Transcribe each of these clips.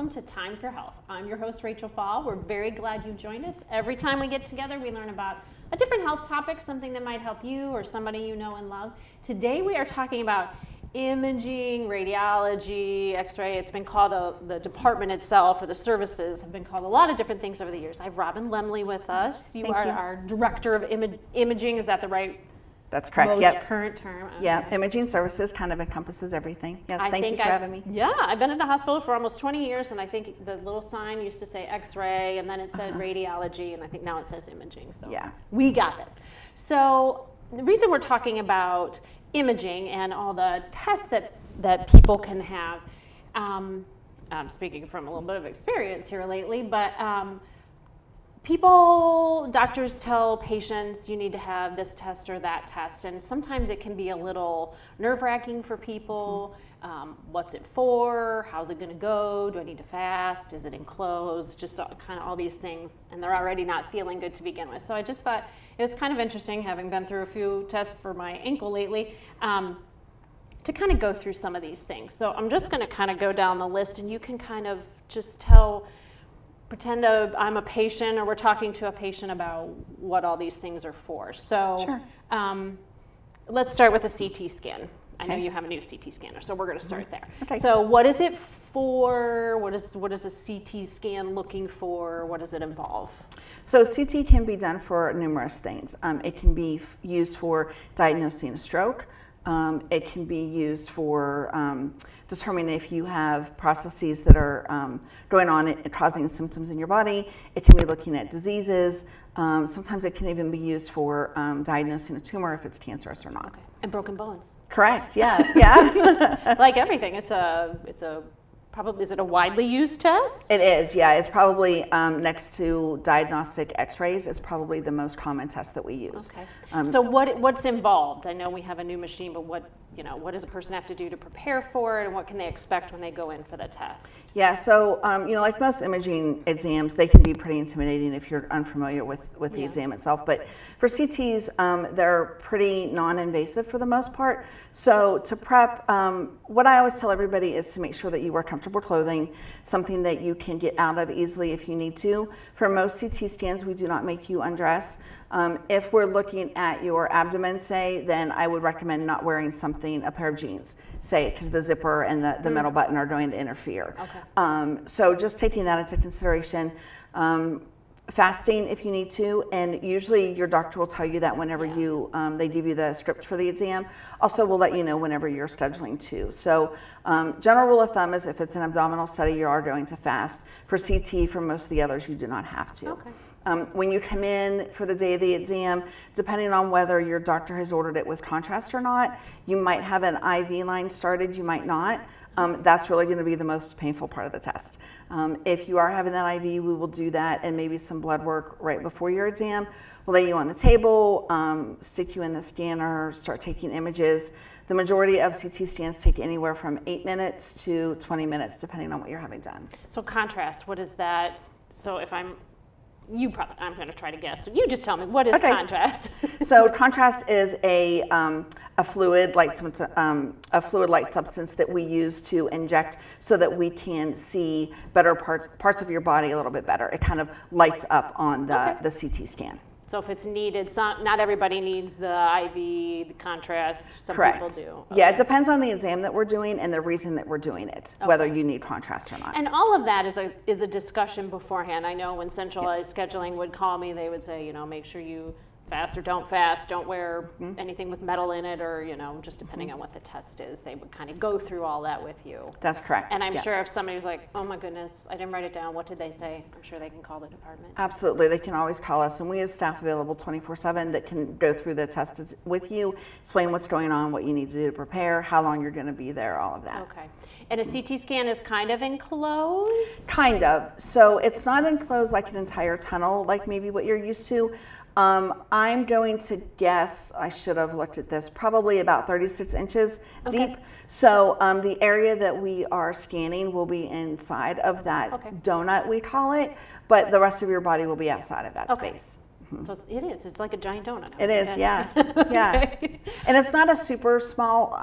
welcome to Time for Health. I'm your host, Rachel Fall. We're very glad you joined us. Every time we get together, we learn about a different health topic, something that might help you or somebody you know and love. Today we are talking about imaging, radiology, x-ray. It's been called, the department itself or the services have been called a lot of different things over the years. I have Robin Lemley with us. You are our director of imaging. Is that the right? That's correct. Most Yep. current term. Okay. Yeah, imaging services kind of encompasses everything. Yes, thank you for having me. Yeah, I've been at the hospital for almost 20 years, and I think the little sign used to say X-ray, and then it said radiology, and I think now it says imaging. So yeah, we got this. So the reason we're talking about imaging and all the tests that people can have, I'm speaking from a little bit of experience here lately, but doctors tell patients you need to have this test or that test, and sometimes it can be a little nerve-wracking for people. What's it for? How's it going to go? Do I need to fast? Is it enclosed? Just kind of all these things, and they're already not feeling good to begin with. So I just thought it was kind of interesting, having been through a few tests for my ankle lately, to kind of go through some of these things. So I'm just going to kind of go down the list, and you can kind of just pretend I'm a patient, or we're talking to a patient about what all these things are for. So sure. Let's start with a CT scan. I know you have a new CT scanner, so we're going to start there. Okay. So what is it for? What is a CT scan looking for? What does it involve? So CT can be done for numerous things. It can be used for diagnosing a stroke. It can be used for determining if you have processes that are going on and causing symptoms in your body. It can be looking at diseases. Sometimes it can even be used for diagnosing a tumor if it's cancerous or not. Okay. And broken bones. Correct. Yeah. Yeah. Like everything, it's probably, is it a widely used test? It is, yeah. It's probably next to diagnostic x-rays, it's probably the most common test that we use. Okay. So what's involved? I know we have a new machine, but what does a person have to do to prepare for it, and what can they expect when they go in for the test? Yeah, so like most imaging exams, they can be pretty intimidating if you're unfamiliar with the exam itself. But for CTs, they're pretty non-invasive for the most part. So to prep, what I always tell everybody is to make sure that you wear comfortable clothing, something that you can get out of easily if you need to. For most CT scans, we do not make you undress. If we're looking at your abdomen, say, then I would recommend not wearing a pair of jeans, say, because the zipper and the metal button are going to interfere. Okay. So just taking that into consideration. Fasting if you need to, and usually your doctor will tell you that whenever they give you the script for the exam. Also, we'll let you know whenever you're scheduling too. So general rule of thumb is if it's an abdominal study, you are going to fast. For CT, for most of the others, you do not have to. Okay. When you come in for the day of the exam, depending on whether your doctor has ordered it with contrast or not, you might have an IV line started, you might not. That's really going to be the most painful part of the test. If you are having that IV, we will do that and maybe some blood work right before your exam. We'll lay you on the table, stick you in the scanner, start taking images. The majority of CT scans take anywhere from 8 minutes to 20 minutes, depending on what you're having done. So contrast, what is that? So if I'm going to try to guess. So you just tell me, what is contrast? So contrast is a fluid-like substance that we use to inject so that we can see better parts of your body a little bit better. It kind of lights up on the CT scan. So if it's needed, not everybody needs the IV, the contrast. Some people do. Okay. Yeah, it depends on the exam that we're doing and the reason that we're doing it, whether you need contrast or not. And all of that is a discussion beforehand. I know when centralized scheduling would call me, they would say, make sure you fast or don't fast, don't wear anything with metal in it, or just depending on what the test is, they would kind of go through all that with you. That's correct. And I'm sure if somebody was like, oh my goodness, I didn't write it down, what did they say? I'm sure they can call the department. Absolutely, they can always call us, and we have staff available 24/7 that can go through the test with you, explain what's going on, what you need to do to prepare, how long you're going to be there, all of that. Okay. And a CT scan is kind of enclosed? Kind of. So it's not enclosed like an entire tunnel, like maybe what you're used to. I'm going to guess, I should have looked at this, probably about 36 inches deep. So the area that we are scanning will be inside of that donut, we call it, but the rest of your body will be outside of that space. So it is, it's like a giant donut. It is, yeah. Yeah. And it's not a super small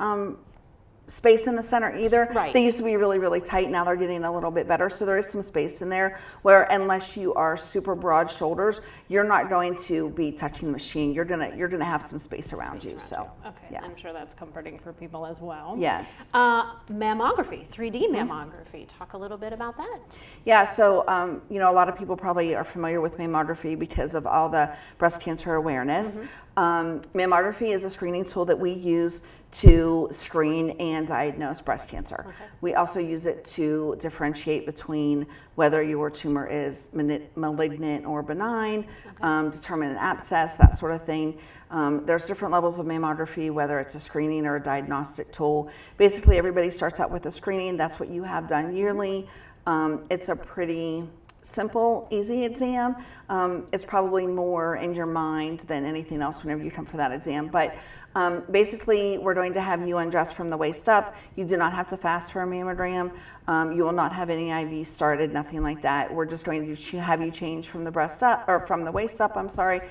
space in the center either. Right. They used to be really, really tight. Now they're getting a little bit better. So there is some space in there where, unless you are super broad shoulders, you're not going to be touching the machine. You're gonna have some space around you. So okay, yeah. I'm sure that's comforting for people as well. Yes. Mammography, 3D mammography. Talk a little bit about that. Yeah, so you know, a lot of people probably are familiar with mammography because of all the breast cancer awareness. Mammography is a screening tool that we use to screen and diagnose breast cancer. Okay. We also use it to differentiate between whether your tumor is malignant or benign, determine an abscess, that sort of thing. There's different levels of mammography, whether it's a screening or a diagnostic tool. Basically, everybody starts out with a screening. That's what you have done yearly. It's a pretty simple, easy exam. It's probably more in your mind than anything else whenever you come for that exam. But basically, we're going to have you undressed from the waist up. You do not have to fast for a mammogram. You will not have any IV started, nothing like that. We're just going to have you change from the breast up, or from the waist up, I'm sorry.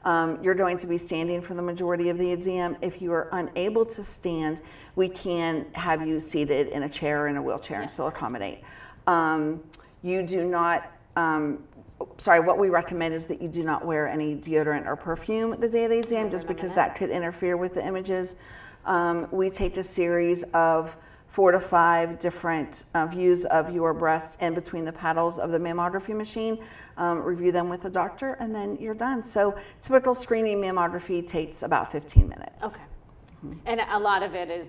You're going to be standing for the majority of the exam. If you are unable to stand, we can have you seated in a chair or in a wheelchair and still accommodate. You do not, what we recommend is that you do not wear any deodorant or perfume the day of the exam, just because that could interfere with the images. We take a series of 4 to 5 different views of your breast in between the paddles of the mammography machine, review them with a doctor, and then you're done. So typical screening mammography takes about 15 minutes. Okay. And a lot of it is,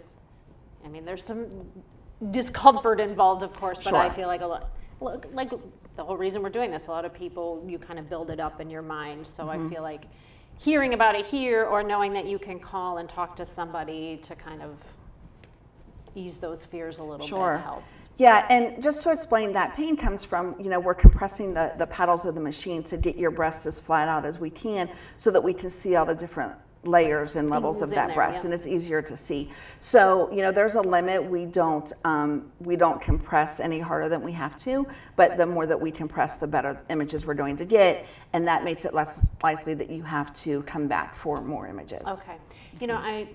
I mean, there's some discomfort involved, of course, but I feel like like the whole reason we're doing this, a lot of people, you kind of build it up in your mind. So I feel like hearing about it here, or knowing that you can call and talk to somebody to kind of ease those fears a little bit helps. Yeah, and just to explain, that pain comes from, you know, we're compressing the paddles of the machine to get your breast as flat out as we can, so that we can see all the different layers and levels of that breast, and it's easier to see. So, you know, there's a limit. We don't compress any harder than we have to, but the more that we compress, the better images we're going to get, and that makes it less likely that you have to come back for more images. Okay. You know, I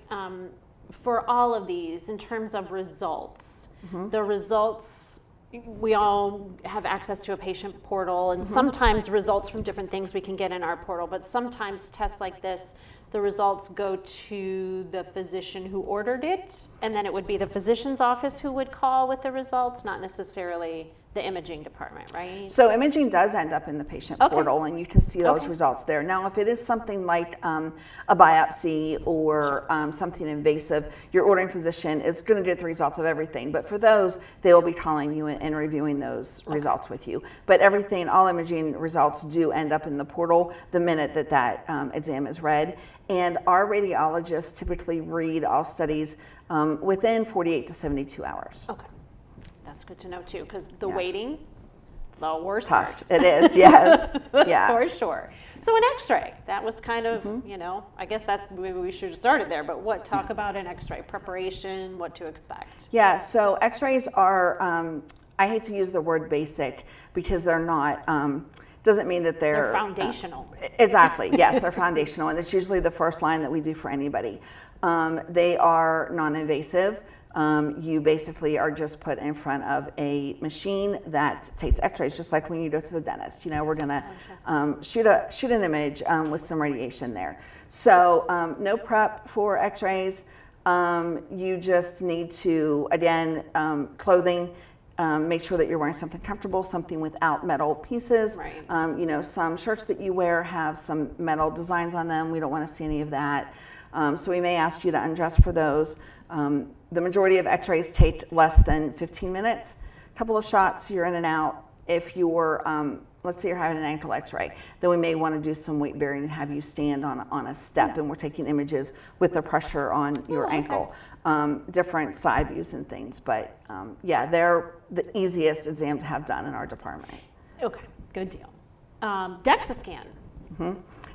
for all of these, in terms of results, the results, we all have access to a patient portal, and sometimes results from different things we can get in our portal, but sometimes tests like this, the results go to the physician who ordered it, and then it would be the physician's office who would call with the results, not necessarily the imaging department, right? So imaging does end up in the patient portal, and you can see those results there. Now, if it is something like a biopsy or something invasive, your ordering physician is going to get the results of everything. But for those, they will be calling you and reviewing those results with you. But everything, all imaging results do end up in the portal the minute that exam is read. And our radiologists typically read all studies within 48 to 72 hours. Okay. That's good to know too, because the waiting, the worst tough. part. It is, yes. Yeah. For sure. So an x-ray, that was kind of, you know, I guess that's, maybe we should have started there, but talk about an x-ray preparation, what to expect. Yeah, so x-rays are, I hate to use the word basic because they're not, doesn't mean that they're foundational. Exactly, yes, they're foundational, and it's usually the first line that we do for anybody. They are non-invasive. You basically are just put in front of a machine that takes x-rays, just like when you go to the dentist. You know, we're gonna shoot an image with some radiation there. So no prep for x-rays. You just need to, again, clothing, make sure that you're wearing something comfortable, something without metal pieces. Right. You know, some shirts that you wear have some metal designs on them. We don't want to see any of that. So we may ask you to undress for those. The majority of x-rays take less than 15 minutes. A couple of shots, you're in and out. If you're, let's say you're having an ankle x-ray, then we may want to do some weight bearing and have you stand on a step, and we're taking images with the pressure on your ankle. Different side views and things, but yeah, they're the easiest exam to have done in our department. Okay, good deal. DEXA scan.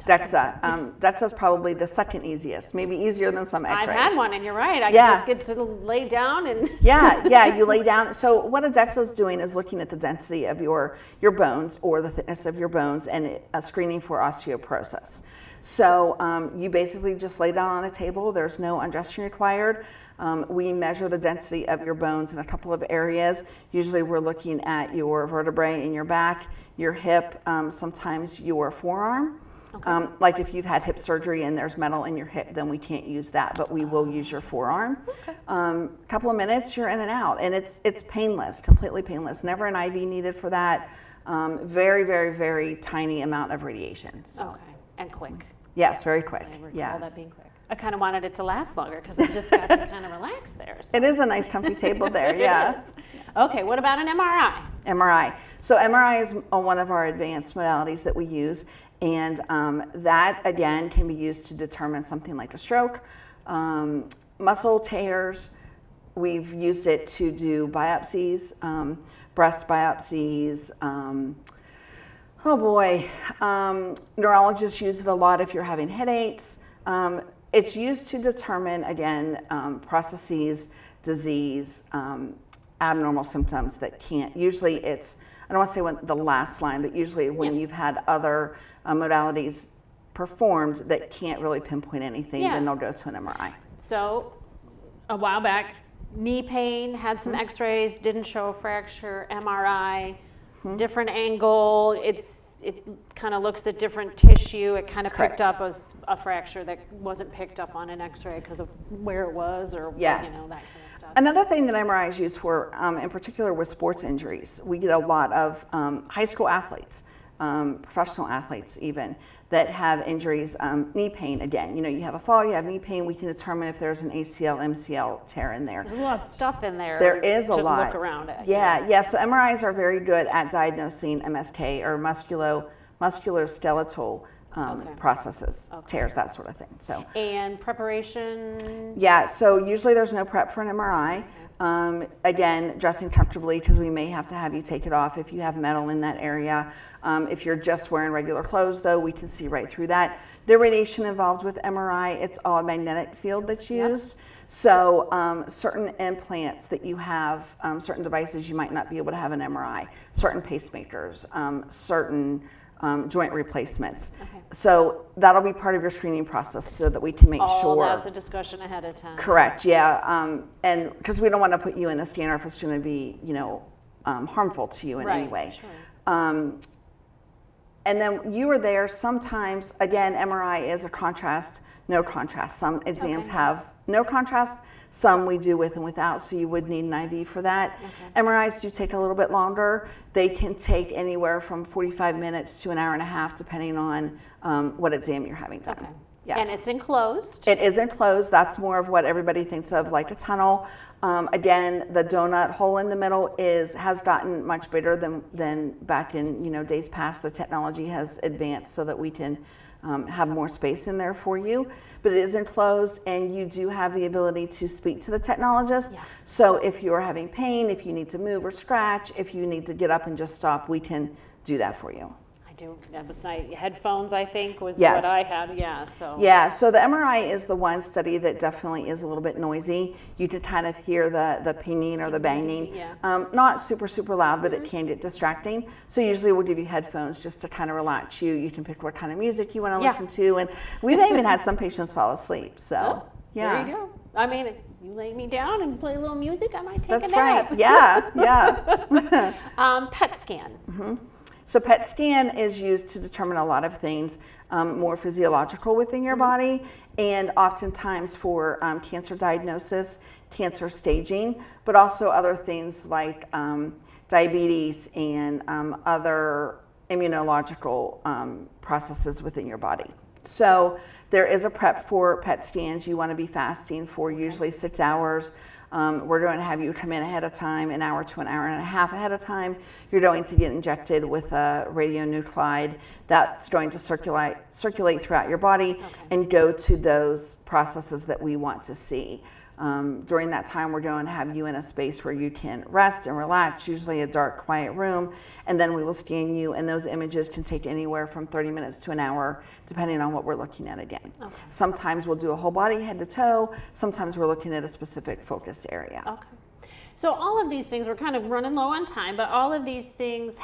DEXA. DEXA is probably the second easiest, maybe easier than some x-rays. I've had one, and you're right. I just get to lay down and... Yeah, you lay down. So what a DEXA is doing is looking at the density of your bones, or the thickness of your bones, and screening for osteoporosis. So you basically just lay down on a table. There's no undressing required. We measure the density of your bones in a couple of areas. Usually we're looking at your vertebrae in your back, your hip, sometimes your forearm. Okay. Like if you've had hip surgery and there's metal in your hip, then we can't use that, but we will use your forearm. Okay. Couple of minutes, you're in and out, and it's painless, completely painless. Never an IV needed for that. Very, very, very tiny amount of radiation. So. Okay, and quick. Yes, very quick. I recall Yes. that being quick. I kind of wanted it to last longer because I just got to kind of relax there. So. It is a nice comfy table there, yeah. Okay, what about an MRI? MRI. So MRI is one of our advanced modalities that we use, and that again can be used to determine something like a stroke, muscle tears. We've used it to do biopsies, breast biopsies. Neurologists use it a lot if you're having headaches. It's used to determine, again, processes, disease, abnormal symptoms that can't, usually it's, I don't want to say the last line, but usually when you've had other modalities performed that can't really pinpoint anything, then they'll go to an MRI. So a while back, knee pain, had some x-rays, didn't show a fracture, MRI, different angle, it kind of looks at different tissue. It kind of picked up as a fracture that wasn't picked up on an x-ray because of where it was or that kind of stuff. Another thing that MRI is used for, in particular with sports injuries, we get a lot of high school athletes, professional athletes even, that have injuries, knee pain again. You have a fall, you have knee pain, we can determine if there's an ACL, MCL tear in there. There's a lot of stuff in there. There is a to lot. look around it. Yeah. So MRIs are very good at diagnosing MSK or musculoskeletal processes, tears, that sort of thing. So. And preparation? Yeah, so usually there's no prep for an MRI. Again, dressing comfortably because we may have to have you take it off if you have metal in that area. If you're just wearing regular clothes, though, we can see right through that. The radiation involved with MRI, it's all a magnetic field that's used. So certain implants that you have, certain devices you might not be able to have an MRI, certain pacemakers, certain joint replacements. So that'll be part of your screening process so that we can make sure. That's a discussion ahead of time. Correct, yeah. And because we don't want to put you in the scanner if it's going to be, harmful to you in any way. Sure. And then you are there sometimes, again, MRI is a contrast, no contrast. Some exams have no contrast, some we do with and without, so you would need an IV for that. MRIs do take a little bit longer. They can take anywhere from 45 minutes to an hour and a half, depending on what exam you're having done. Yeah. And it's enclosed? It is enclosed. That's more of what everybody thinks of like a tunnel. Again, the donut hole in the middle has gotten much bigger than back in days past. The technology has advanced so that we can have more space in there for you. But it is enclosed, and you do have the ability to speak to the technologist. So if you're having pain, if you need to move or scratch, if you need to get up and just stop, we can do that for you. That was nice. Headphones, I think, was Yes. what I had. Yeah. So the MRI is the one study that definitely is a little bit noisy. You can kind of hear the pinging or the banging. Not super, super loud, but it can get distracting. So usually we'll give you headphones just to kind of relax you. You can pick what kind of music you want to listen to. And we've even had some patients fall asleep. So, there you go. I mean, if you lay me down and play a little music, I might take That's a nap. right. Yeah. PET scan. So PET scan is used to determine a lot of things more physiological within your body, and oftentimes for cancer diagnosis, cancer staging, but also other things like diabetes and other immunological processes within your body. So there is a prep for PET scans. You want to be fasting for usually 6 hours. We're going to have you come in ahead of time, an hour to an hour and a half ahead of time. You're going to get injected with a radionuclide that's going to circulate throughout your body and go to those processes that we want to see. During that time, we're going to have you in a space where you can rest and relax, usually a dark, quiet room, and then we will scan you, and those images can take anywhere from 30 minutes to an hour, depending on what we're looking at again. Sometimes we'll do a whole body, head to toe. Sometimes we're looking at a specific focused area. So all of these things, we're kind of running low on time, but all of these things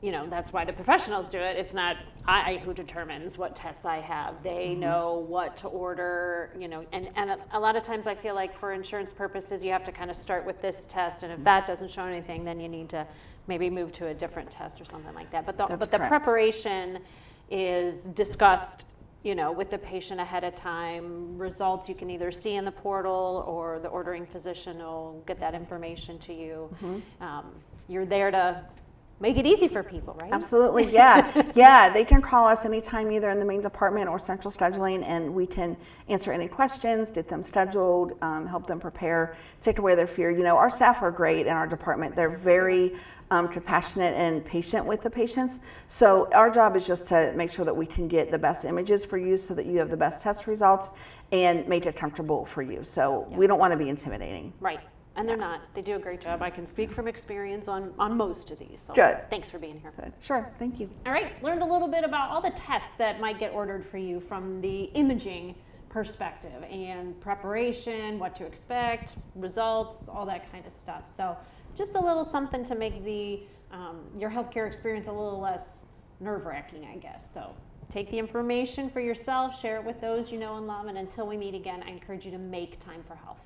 that's why the professionals do it. It's not I who determines what tests I have. They know what to order, and a lot of times I feel like for insurance purposes, you have to kind of start with this test, and if that doesn't show anything, then you need to maybe move to a different test or something like that. But the preparation is discussed, with the patient ahead of time. Results you can either see in the portal, or the ordering physician will get that information to you. You're there to make it easy for people, right? Absolutely, yeah. Yeah, they can call us anytime, either in the main department or central scheduling, and we can answer any questions, get them scheduled, help them prepare, take away their fear. Our staff are great in our department. They're very compassionate and patient with the patients. So our job is just to make sure that we can get the best images for you so that you have the best test results and make it comfortable for you. So we don't want to be intimidating. Right. And they're not. They do a great job. I can speak from experience on most of these. So Good. Thanks for being here. Good. Sure. Thank you. All right. Learned a little bit about all the tests that might get ordered for you from the imaging perspective, and preparation, what to expect, results, all that kind of stuff. So just a little something to make your healthcare experience a little less nerve-wracking, I guess. So take the information for yourself, share it with those you know and love, and until we meet again, I encourage you to make time for health.